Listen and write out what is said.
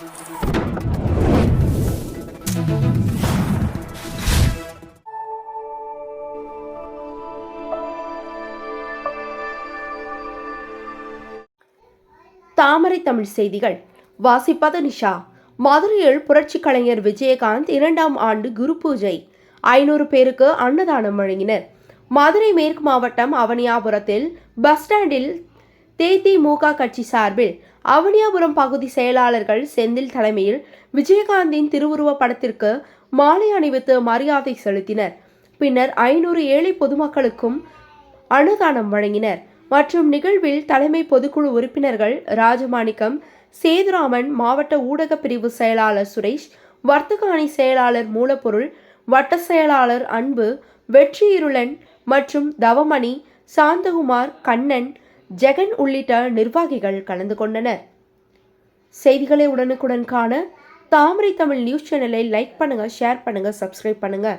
தாமரை தமிழ் செய்திகள் வாசிப்பது நிஷா. மதுரையில் புரட்சி கலைஞர் விஜயகாந்த் 2ஆம் ஆண்டு குரு பூஜை. 500 பேருக்கு அன்னதானம் வழங்கினர். மதுரை மேற்கு மாவட்டம் அவனியாபுரத்தில் பஸ் ஸ்டாண்டில் தேதிமுக கட்சி சார்பில் அவனியாபுரம் பகுதி செயலாளர்கள் செந்தில் தலைமையில் விஜயகாந்தின் திருவுருவ படத்திற்கு மாலை அணிவித்து மரியாதை செலுத்தினர். பின்னர் 500 ஏழை பொதுமக்களுக்கும் அன்னதானம் வழங்கினர். மற்றும் நிகழ்வில் தலைமை பொதுக்குழு உறுப்பினர்கள் ராஜமாணிக்கம், சேதுராமன், மாவட்ட ஊடக பிரிவு செயலாளர் சுரேஷ், வர்த்தக அணி செயலாளர் மூலப்பொருள், வட்ட செயலாளர் அன்பு, வெற்றியிருளன் மற்றும் தவமணி, சாந்தகுமார், கண்ணன், ஜெகன் உள்ளிட்ட நிர்வாகிகள் கலந்து கொண்டனர். செய்திகளை உடனுக்குடன் காண தாமரை தமிழ் நியூஸ் சேனலை லைக் பண்ணுங்க, ஷேர் பண்ணுங்க, சப்ஸ்கிரைப் பண்ணுங்க.